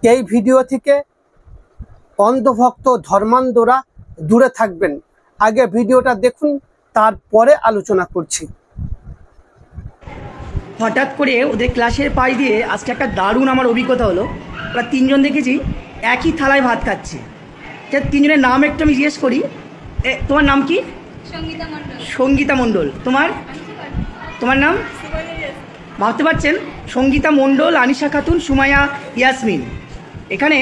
এই ভিডিও থেকে অন্ধভক্ত ধর্মান্ধরা দূরে থাকবেন। আগে ভিডিওটা দেখুন, তারপরে আলোচনা করছি। হঠাৎ করে ওদের ক্লাসের পাশ দিয়ে আজকে একটা দারুণ আমার অভিজ্ঞতা হলো। ওরা তিনজন দেখেছি একই থালায় ভাত খাচ্ছে। তিনজনের নাম একটু আমি জিজ্ঞেস করি। তোমার নাম কি? সঙ্গীতা মণ্ডল। তোমার নাম? ভাবতে পারছেন, সঙ্গীতা মণ্ডল, আনিশা খাতুন, সুমাইয়া ইয়াসমিন। এখানে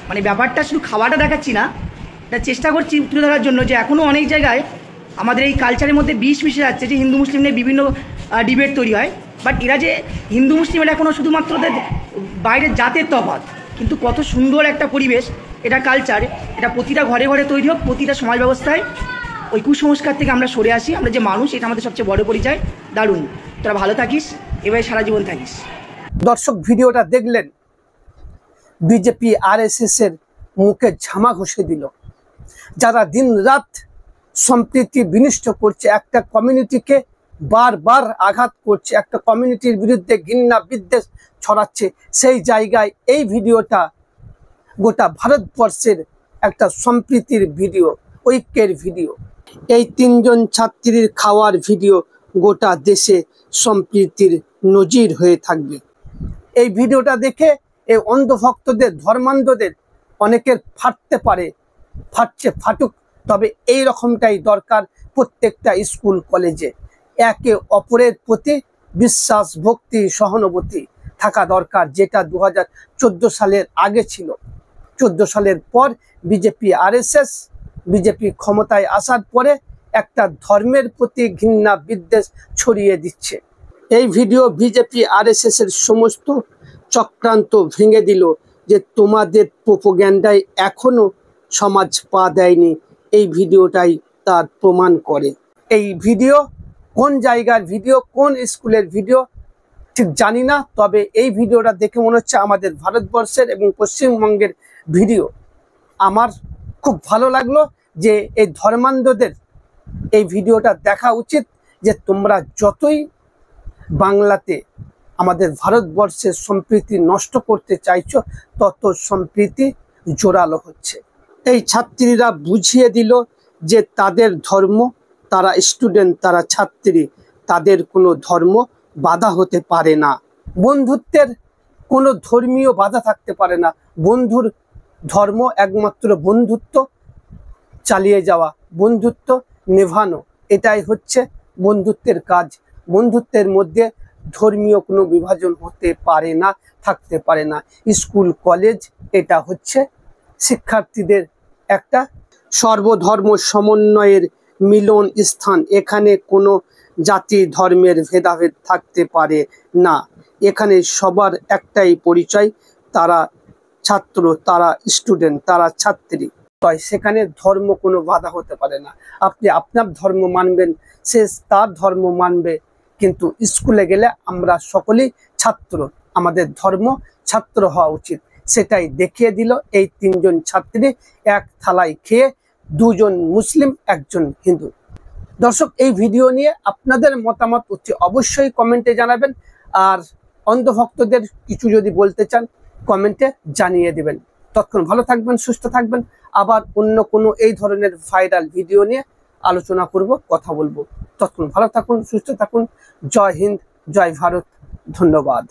মানে ব্যাপারটা শুধু খাওয়াটা দেখাচ্ছি না, এটা চেষ্টা করছি তুলে ধরার জন্য যে এখনও অনেক জায়গায় আমাদের এই কালচারের মধ্যে বিষ মিশে যাচ্ছে, যে হিন্দু মুসলিম নিয়ে বিভিন্ন ডিবেট তৈরি হয়। বাট এরা যে হিন্দু মুসলিম, এটা এখনও শুধুমাত্র ওদের বাইরের জাতের তফাৎ, কিন্তু কত সুন্দর একটা পরিবেশ, এটা কালচার, এটা প্রতিটা ঘরে ঘরে তৈরি হোক, প্রতিটা সমাজ ব্যবস্থায় ওই কুসংস্কার থেকে আমরা সরে আসি। আমরা যে মানুষ, এটা আমাদের সবচেয়ে বড় পরিচয়। দারুণ, তোরা ভালো থাকিস, এভাবে সারা জীবন থাকিস। দর্শক, ভিডিওটা দেখলেন, বিজেপি আরএসএস এর মুখে ঝামা ঘষে দিল। যারা দিন রাত সম্প্রীতি বিনষ্ট করছে, একটা কমিউনিটিকে বারবার আঘাত করছে, একটা কমিউনিটির বিরুদ্ধে ঘৃণা বিদ্বেষ ছড়াচ্ছে, সেই জায়গায় এই ভিডিওটা গোটা ভারতবর্ষের একটা সম্প্রীতির ভিডিও, ঐক্যের ভিডিও। এই তিনজন ছাত্রীর খাওয়ার ভিডিও গোটা দেশে সম্প্রীতির নজির হয়ে থাকবে। এই ভিডিওটা দেখে এই অন্ধভক্তদের, ধর্মান্ধদের অনেকের ফাটতে পারে, ফাটছে, ফাটুক। তবে এই রকমটাই দরকার প্রত্যেকটা স্কুল কলেজে। একে অপরের প্রতি বিশ্বাস, ভক্তি, সহানুভূতি থাকা দরকার, যেটা 2014 সালের আগে ছিল। 14 সালের পর বিজেপি আরএসএস, বিজেপি ক্ষমতায় আসার পরে একটা ধর্মের প্রতি ঘৃণা বিদ্বেষ ছড়িয়ে দিচ্ছে। এই ভিডিও বিজেপি আরএসএস এর সমস্ত চক্রান্ত ভেঙে দিল, যে তোমাদের প্রোপাগ্যান্ডায় এখনো সমাজ পা দেয়নি। এই ভিডিওটাই তার প্রমাণ করে। এই ভিডিও কোন জায়গার ভিডিও, কোন স্কুলের ভিডিও ঠিক জানি না, তবে এই ভিডিওটা দেখে মনে হচ্ছে আমাদের ভারতবর্ষের এবং পশ্চিমবঙ্গের ভিডিও। আমার খুব ভালো লাগলো যে এই ধর্মান্ধদের এই ভিডিওটা দেখা উচিত, যে তোমরা যতই বাংলাতে আমাদের ভারতবর্ষের সম্প্রীতি নষ্ট করতে চাইছো, তত সম্প্রীতি জোরালো হচ্ছে। এই ছাত্রীরা বুঝিয়ে দিল যে তাদের ধর্ম, তারা স্টুডেন্ট, তারা ছাত্রী, তাদের কোনো ধর্ম বাধা হতে পারে না। বন্ধুত্বের কোনো ধর্মীয় বাধা থাকতে পারে না। বন্ধুর ধর্ম একমাত্র বন্ধুত্ব চালিয়ে যাওয়া, বন্ধুত্ব নেভানো, এটাই হচ্ছে বন্ধুত্বের কাজ। বন্ধুত্বের মধ্যে ধর্মীয় কোনো বিভাজন হতে পারে না, থাকতে পারে না। স্কুল কলেজ এটা হচ্ছে শিক্ষার্থীদের একটা সর্বধর্ম সমন্বয়ের মিলন স্থান। এখানে কোনো জাতি ধর্মের ভেদাভেদ থাকতে পারে না। এখানে সবার একটাই পরিচয়, তারা ছাত্র, তারা স্টুডেন্ট, তারা ছাত্রী। তাই সেখানে ধর্ম কোনো বাধা হতে পারে না। আপনি আপনার ধর্ম মানবেন, সে তার ধর্ম মানবে, কিন্তু স্কুলে গেলে আমরা সকলেই ছাত্র, আমাদের ধর্ম ছাত্র হওয়া উচিত। সেটাই দেখিয়ে দিল এই তিনজন ছাত্রী, এক থালায় খেয়ে, দুজন মুসলিম, একজন হিন্দু। দর্শক, এই ভিডিও নিয়ে আপনাদের মতামত অবশ্যই কমেন্টে জানাবেন। আর অন্ধভক্তদের কিছু যদি বলতে চান, কমেন্টে জানিয়ে দিবেন। ততক্ষণ ভালো থাকবেন, সুস্থ থাকবেন। আবার অন্য কোনো এই ধরনের ভাইরাল ভিডিও নিয়ে আলোচনা করব, কথা বলবো। ততক্ষণ ভালো থাকুন, সুস্থ থাকুন। জয় হিন্দ, জয় ভারত, ধন্যবাদ।